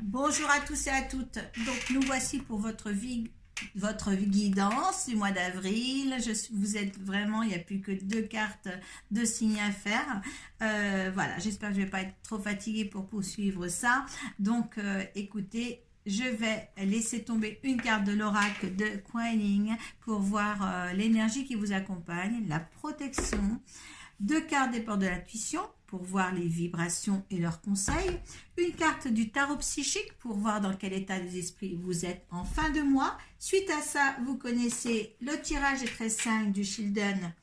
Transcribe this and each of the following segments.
Bonjour à tous et à toutes. Donc nous voici pour votre guidance du mois d'avril. Vous êtes vraiment, il n'y a plus que 2 cartes de signes à faire. Voilà, j'espère que je ne vais pas être trop fatiguée pour poursuivre ça. Donc écoutez, je vais laisser tomber une carte de l'oracle de Quining pour voir l'énergie qui vous accompagne, la protection. 2 cartes des portes de l'intuition pour voir les vibrations et leurs conseils. Une carte du tarot psychique pour voir dans quel état d'esprit vous êtes en fin de mois. Suite à ça, vous connaissez le tirage des 13 signes du Children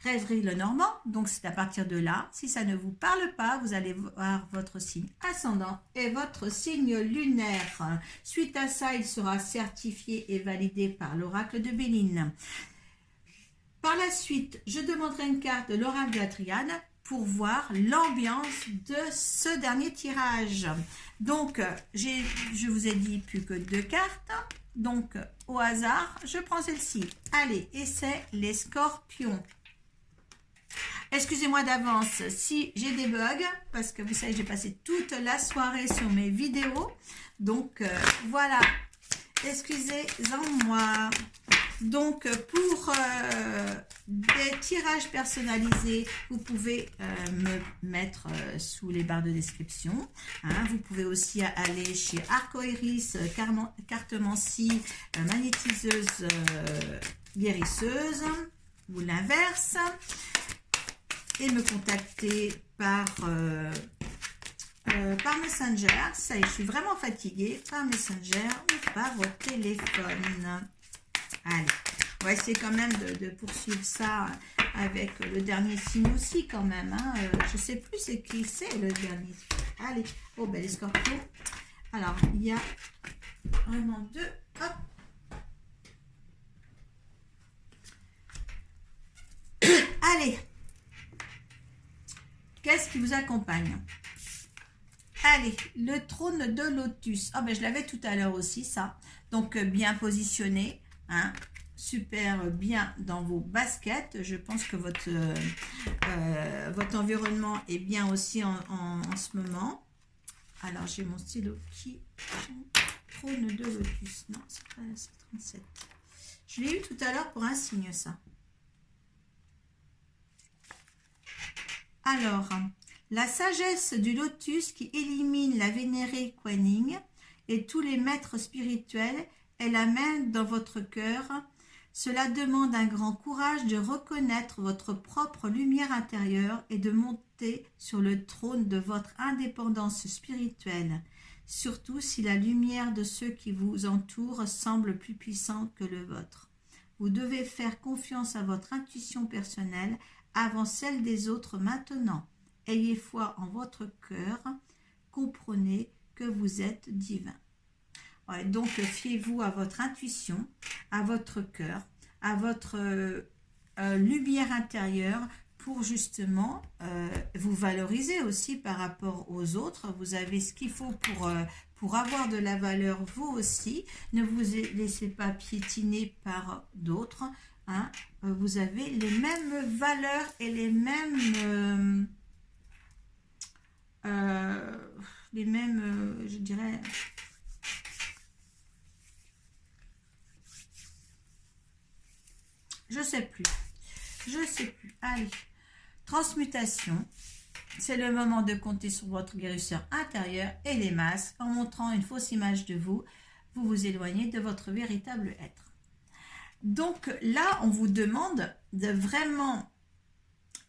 Rêverie le Normand. Donc c'est à partir de là. Si ça ne vous parle pas, vous allez voir votre signe ascendant et votre signe lunaire. Suite à ça, il sera certifié et validé par l'oracle de Béline. Par la suite, je demanderai une carte de l'oracle de la Triade pour voir l'ambiance de ce dernier tirage. Donc, je vous ai dit plus que 2 cartes. Donc, au hasard, je prends celle-ci. Allez, et c'est les scorpions. Excusez-moi d'avance si j'ai des bugs, parce que vous savez, j'ai passé toute la soirée sur mes vidéos. Donc, voilà. Excusez-moi. Donc, pour des tirages personnalisés, vous pouvez me mettre sous les barres de description. Vous pouvez aussi aller chez Arcoiris, cartomancie, magnétiseuse, guérisseuse, ou l'inverse. Et me contacter par Messenger. Ça y est, je suis vraiment fatiguée. Par Messenger ou par votre téléphone. Allez, on va essayer quand même de poursuivre ça avec le dernier signe aussi quand même. Je ne sais plus c'est qui c'est le dernier. Allez, oh ben les scorpions. Alors, il y a vraiment 2. Hop. Allez. Qu'est-ce qui vous accompagne? Allez, le trône de lotus. Ah ben je l'avais tout à l'heure aussi ça. Donc bien positionné. Super bien dans vos baskets. Je pense que votre environnement est bien aussi en ce moment. Alors j'ai mon stylo qui trône de lotus. Non, c'est pas 37. Je l'ai eu tout à l'heure pour un signe ça. Alors, la sagesse du lotus qui élimine la vénérée Quining et tous les maîtres spirituels est la main dans votre cœur. Cela demande un grand courage de reconnaître votre propre lumière intérieure et de monter sur le trône de votre indépendance spirituelle, surtout si la lumière de ceux qui vous entourent semble plus puissante que le vôtre. Vous devez faire confiance à votre intuition personnelle avant celle des autres maintenant. Ayez foi en votre cœur, comprenez que vous êtes divin. Ouais, donc, fiez-vous à votre intuition, à votre cœur, à votre lumière intérieure pour justement vous valoriser aussi par rapport aux autres. Vous avez ce qu'il faut pour avoir de la valeur vous aussi. Ne vous laissez pas piétiner par d'autres. Vous avez les mêmes valeurs et les mêmes, je dirais... Je sais plus. Allez, transmutation. C'est le moment de compter sur votre guérisseur intérieur et les masques. En montrant une fausse image de vous, vous vous éloignez de votre véritable être. Donc là, on vous demande de vraiment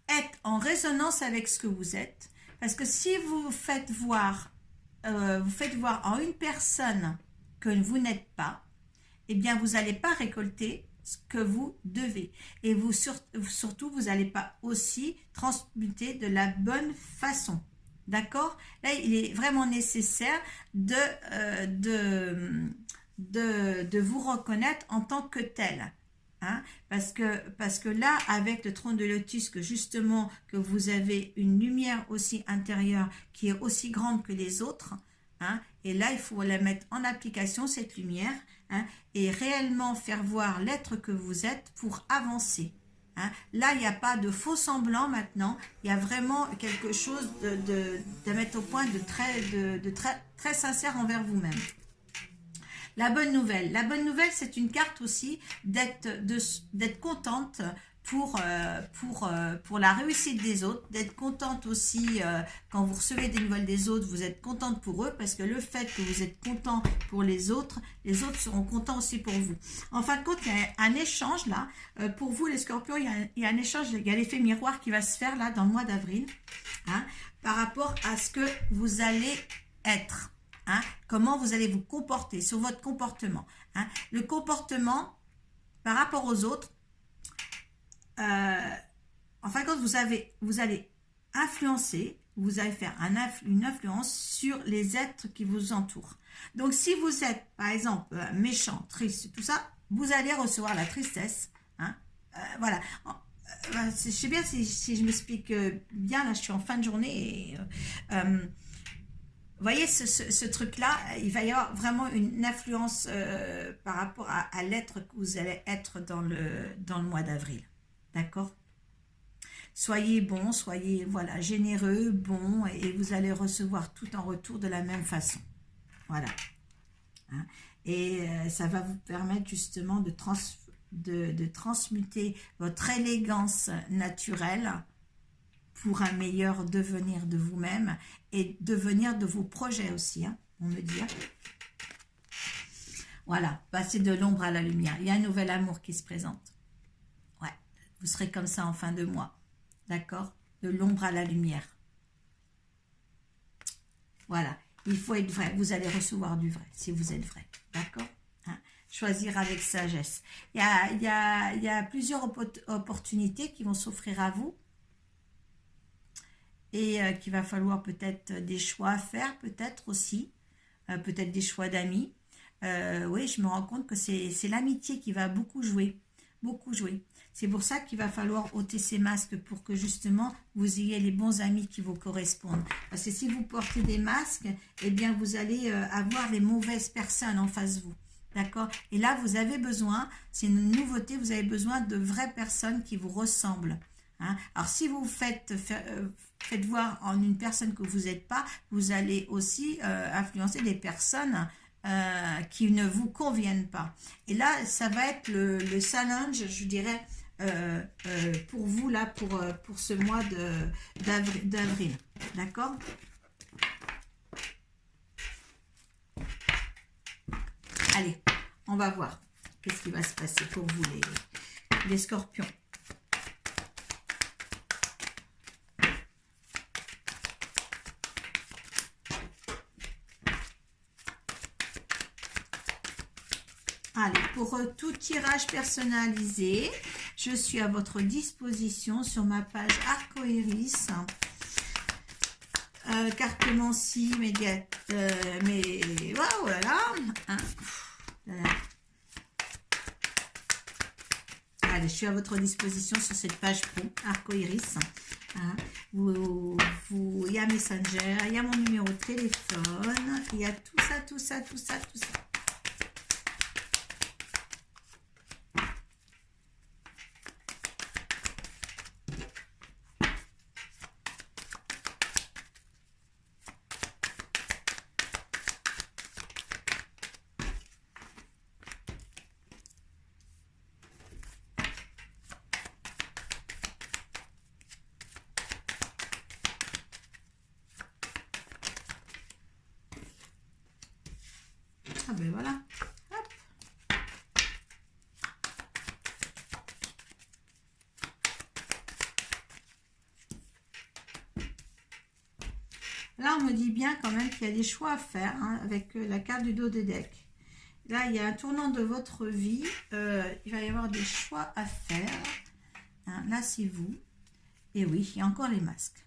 être en résonance avec ce que vous êtes. Parce que si vous faites voir en une personne que vous n'êtes pas, eh bien, vous n'allez pas récolter ce que vous devez. Et vous surtout, vous n'allez pas aussi transmuter de la bonne façon. D'accord? Là, il est vraiment nécessaire de vous reconnaître en tant que tel. Parce que là, avec le trône de lotus, que justement, que vous avez une lumière aussi intérieure qui est aussi grande que les autres, et là, il faut la mettre en application, cette lumière, et réellement faire voir l'être que vous êtes pour avancer. Hein. Là, il n'y a pas de faux semblant maintenant. Il y a vraiment quelque chose de mettre au point de très sincère envers vous-même. La bonne nouvelle, c'est une carte aussi d'être contente pour la réussite des autres, d'être contente aussi quand vous recevez des nouvelles des autres, vous êtes contente pour eux, parce que le fait que vous êtes content pour les autres seront contents aussi pour vous. En fin de compte, il y a un échange là, pour vous les scorpions, il y a un échange, il y a l'effet miroir qui va se faire là dans le mois d'avril, hein, par rapport à ce que vous allez être. Hein, comment vous allez vous comporter, sur votre comportement. Hein. Le comportement par rapport aux autres, en fin de compte, vous allez influencer, vous allez faire une influence sur les êtres qui vous entourent. Donc, si vous êtes, par exemple, méchant, triste, tout ça, vous allez recevoir la tristesse. Hein. Voilà. Je sais bien si je m'explique bien, là, je suis en fin de journée et... vous voyez, ce truc-là, il va y avoir vraiment une influence par rapport à l'être que vous allez être dans le mois d'avril. D'accord? Soyez bon, soyez voilà, généreux, bon, et vous allez recevoir tout en retour de la même façon. Voilà. Hein? Et ça va vous permettre justement de transmuter votre élégance naturelle pour un meilleur devenir de vous-même et devenir de vos projets aussi, hein, on me dit. Voilà, passer de l'ombre à la lumière. Il y a un nouvel amour qui se présente. Ouais, vous serez comme ça en fin de mois, d'accord? De l'ombre à la lumière. Voilà, il faut être vrai. Vous allez recevoir du vrai, si vous êtes vrai, d'accord? Hein? Choisir avec sagesse. Il y a plusieurs opportunités qui vont s'offrir à vous. Et qu'il va falloir peut-être des choix à faire, peut-être aussi, peut-être des choix d'amis. Oui, je me rends compte que c'est l'amitié qui va beaucoup jouer, beaucoup jouer. C'est pour ça qu'il va falloir ôter ces masques pour que justement vous ayez les bons amis qui vous correspondent. Parce que si vous portez des masques, eh bien vous allez avoir les mauvaises personnes en face de vous. D'accord? Et là, vous avez besoin, c'est une nouveauté, vous avez besoin de vraies personnes qui vous ressemblent. Hein? Alors, si vous faites voir en une personne que vous n'êtes pas, vous allez aussi influencer des personnes qui ne vous conviennent pas. Et là, ça va être le challenge, je dirais, pour vous, là, pour ce mois d'avril. D'accord? Allez, on va voir qu'est-ce qui va se passer pour vous, les scorpions. Allez, pour tout tirage personnalisé, je suis à votre disposition sur ma page Arcoiris. Cartomancie, mais waouh là là, hein. Allez, je suis à votre disposition sur cette page pro Arcoiris. Hein. Il y a Messenger, il y a mon numéro de téléphone, il y a tout ça, tout ça, tout ça, tout ça. Ah ben voilà. Hop. Là, on me dit bien quand même qu'il y a des choix à faire hein, avec la carte du dos de deck. Là, il y a un tournant de votre vie. Il va y avoir des choix à faire. Hein, là, c'est vous. Et oui, il y a encore les masques.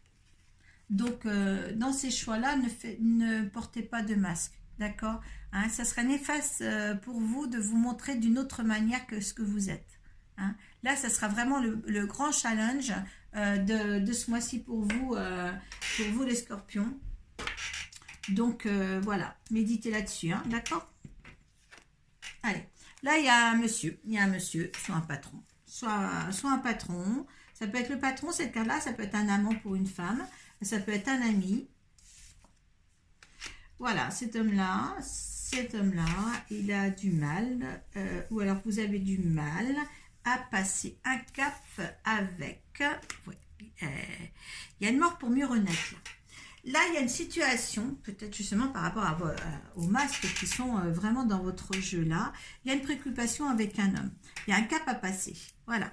Donc, dans ces choix-là, ne portez pas de masque. D'accord, hein, ça serait néfaste pour vous de vous montrer d'une autre manière que ce que vous êtes. Hein. Là, ça sera vraiment le grand challenge de ce mois-ci pour vous les scorpions. Donc, voilà, méditez là-dessus, hein, d'accord? Allez, là, il y a un monsieur, soit un patron, soit un patron. Ça peut être le patron, cette carte-là, ça peut être un amant pour une femme, ça peut être un ami. Voilà, cet homme-là, il a du mal, ou alors vous avez du mal à passer un cap avec... Ouais, il y a une mort pour mieux renaître. Là, il y a une situation, peut-être justement par rapport aux masques qui sont vraiment dans votre jeu-là, il y a une préoccupation avec un homme. Il y a un cap à passer, voilà.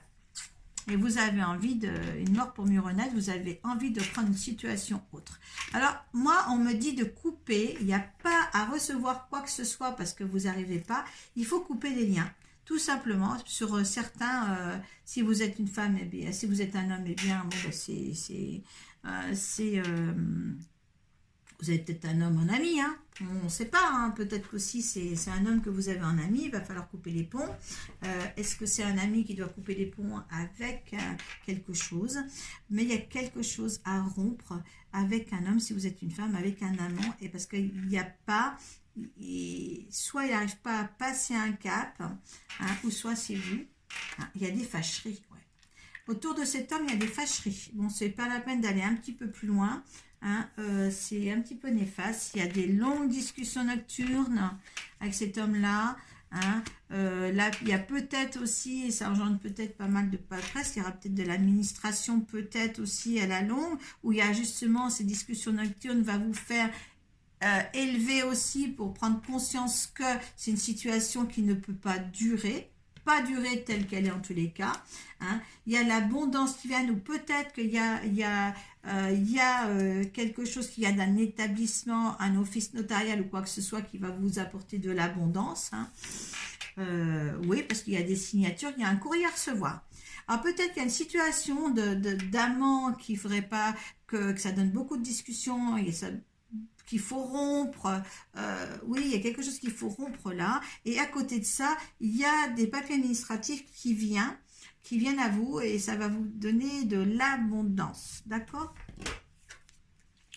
Et vous avez envie une mort pour mieux renaître, vous avez envie de prendre une situation autre. Alors, moi, on me dit de couper, il n'y a pas à recevoir quoi que ce soit parce que vous n'arrivez pas, il faut couper les liens. Tout simplement, sur certains, si vous êtes une femme, eh bien, si vous êtes un homme, eh bien, bon, ben, vous avez peut-être un homme en ami, hein. On ne sait pas, hein. Peut-être qu'aussi c'est un homme que vous avez en ami, il va falloir couper les ponts. Est-ce que c'est un ami qui doit couper les ponts avec quelque chose? Mais il y a quelque chose à rompre avec un homme, si vous êtes une femme, avec un amant, et parce qu'il n'y a pas... soit il n'arrive pas à passer un cap, hein, ou soit c'est vous. Hein, il y a des fâcheries, ouais. Autour de cet homme, il y a des fâcheries. Bon, c'est pas la peine d'aller un petit peu plus loin. Hein, c'est un petit peu néfaste. Il y a des longues discussions nocturnes avec cet homme-là. Hein, là, il y a peut-être aussi, et ça engendre peut-être pas mal de paperasse, il y aura peut-être de l'administration, peut-être aussi à la longue, où il y a justement ces discussions nocturnes, va vous faire élever aussi pour prendre conscience que c'est une situation qui ne peut pas durer telle qu'elle est en tous les cas. Hein. Il y a l'abondance qui vient, ou peut-être qu'il y a, quelque chose qui vient d'un établissement, un office notarial ou quoi que ce soit qui va vous apporter de l'abondance. Hein. Oui, parce qu'il y a des signatures, il y a un courrier à recevoir. Alors peut-être qu'il y a une situation d'amant qui ne ferait pas que ça donne beaucoup de discussions et ça... qu'il faut rompre, oui, il y a quelque chose qu'il faut rompre là, et à côté de ça, il y a des papiers administratifs qui viennent à vous, et ça va vous donner de l'abondance, d'accord?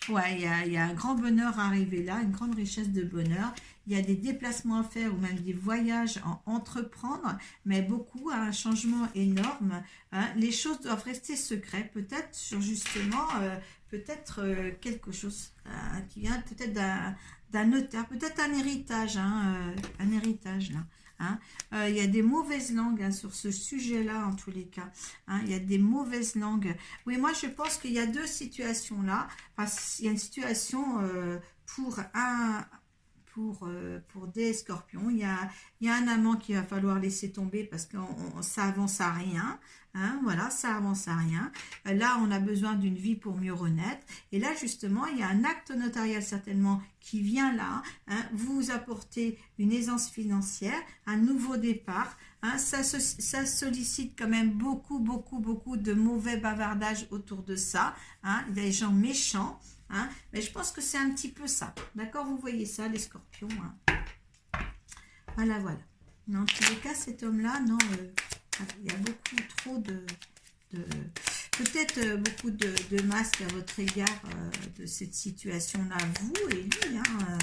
Ouais, il y a un grand bonheur à arriver là, une grande richesse de bonheur. Il y a des déplacements à faire ou même des voyages à entreprendre, mais beaucoup, un changement énorme. Hein. Les choses doivent rester secrètes, peut-être sur justement, quelque chose qui vient peut-être d'un notaire, peut-être un héritage, hein, un héritage là. Hein. Il y a des mauvaises langues hein, sur ce sujet-là en tous les cas. Hein. Il y a des mauvaises langues. Oui, moi je pense qu'il y a deux situations là. Enfin, il y a une situation pour des scorpions. Il y a un amant qu'il va falloir laisser tomber parce que ça avance à rien. Hein, voilà, ça avance à rien. Là, on a besoin d'une vie pour mieux renaître. Et là, justement, il y a un acte notarial certainement qui vient là, hein, vous apporter une aisance financière, un nouveau départ. Hein, ça sollicite quand même beaucoup de mauvais bavardages autour de ça. Hein, des gens méchants. Hein, mais je pense que c'est un petit peu ça. D'accord, vous voyez ça, les scorpions. Hein. Voilà. Dans tous les cas, cet homme-là, non... il y a beaucoup trop peut-être beaucoup de masques à votre égard de cette situation-là, vous et lui. Hein.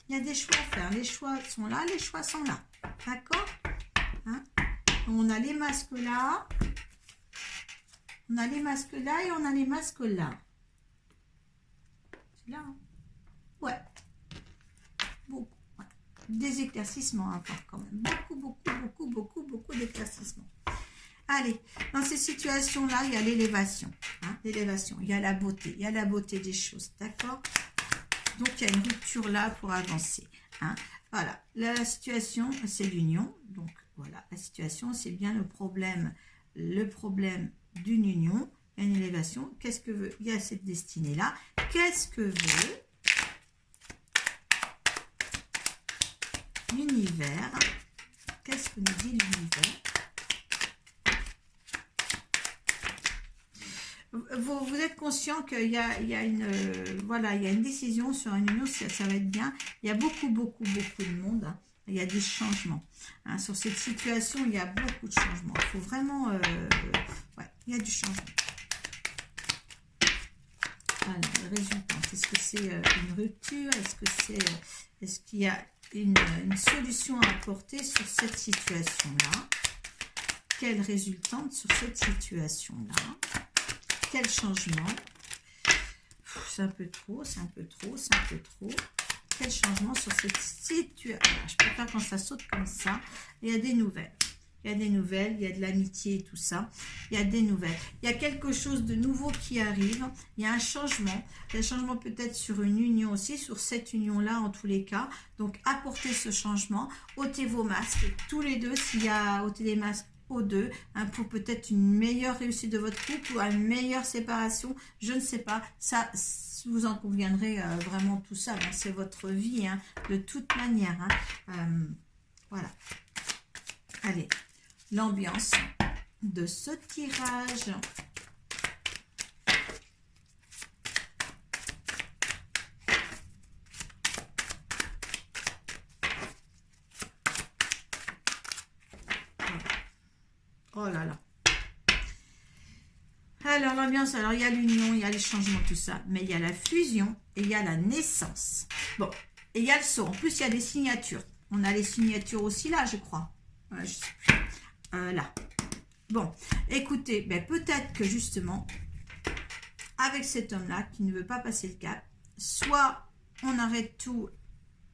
Il y a des choix à faire. Les choix sont là, les choix sont là. D'accord, hein. On a les masques là. On a les masques là et on a les masques là. C'est là, hein. Ouais. Beaucoup. Des éclaircissements à faire quand même. Beaucoup d'éclaircissements. Allez, dans ces situations-là, il y a l'élévation. Hein, l'élévation, il y a la beauté des choses. D'accord? Donc, il y a une rupture là pour avancer. Hein, voilà. Là, la situation, c'est l'union. Donc, voilà. La situation, c'est bien le problème d'une union. Il y a une élévation. Qu'est-ce que veut? Il y a cette destinée-là. Qu'est-ce que veut l'univers? Qu'est-ce que nous dit l'univers? Vous êtes conscient qu'il y a une décision sur une union, ça va être bien. Il y a beaucoup de monde. Hein. Il y a des changements. Hein. Sur cette situation, il y a beaucoup de changements. Il faut vraiment... il y a du changement. Alors, le résultat, est-ce que c'est une rupture? Est-ce qu'il y a une solution à apporter sur cette situation-là? quelle résultante sur cette situation-là? Quel changement? C'est un peu trop, c'est un peu trop, c'est un peu trop. Quel changement sur cette situation? Je préfère quand ça saute comme ça. Il y a des nouvelles. Il y a des nouvelles, il y a de l'amitié et tout ça. Il y a des nouvelles. Il y a quelque chose de nouveau qui arrive. Il y a un changement. Il y a un changement peut-être sur une union aussi, sur cette union-là en tous les cas. Donc, apportez ce changement. Ôtez vos masques. Tous les deux, s'il y a ôtez les masques aux deux, hein, pour peut-être une meilleure réussite de votre couple ou une meilleure séparation. Je ne sais pas. Ça, vous en conviendrez vraiment tout ça. Hein, c'est votre vie, hein, de toute manière. Hein. Voilà. Allez. L'ambiance de ce tirage. Oh là là. Alors l'ambiance, alors il y a l'union, il y a les changements, tout ça, mais il y a la fusion et il y a la naissance. Bon, et il y a le saut. En plus, il y a des signatures. On a les signatures aussi là, je crois. Je sais plus. Là. Bon, écoutez, ben, peut-être que justement, avec cet homme-là qui ne veut pas passer le cap, soit on arrête tout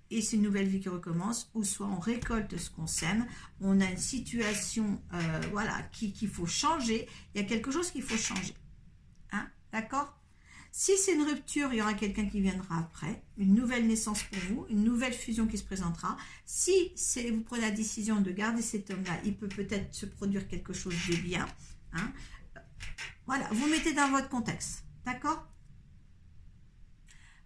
et c'est une nouvelle vie qui recommence, ou soit on récolte ce qu'on sème, on a une situation voilà, qu'il faut changer, il y a quelque chose qu'il faut changer. Hein, d'accord? Si c'est une rupture, il y aura quelqu'un qui viendra après, une nouvelle naissance pour vous, une nouvelle fusion qui se présentera. Si vous prenez la décision de garder cet homme-là, il peut peut-être se produire quelque chose de bien. Hein. Voilà, vous mettez dans votre contexte, d'accord?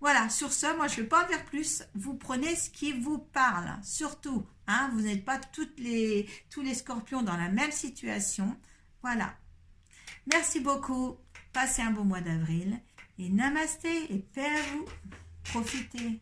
Voilà, sur ce, moi je ne vais pas en dire plus, vous prenez ce qui vous parle, surtout, hein, vous n'êtes pas tous les scorpions dans la même situation. Voilà, merci beaucoup, passez un bon mois d'avril. Et namasté et paix à vous. Profitez.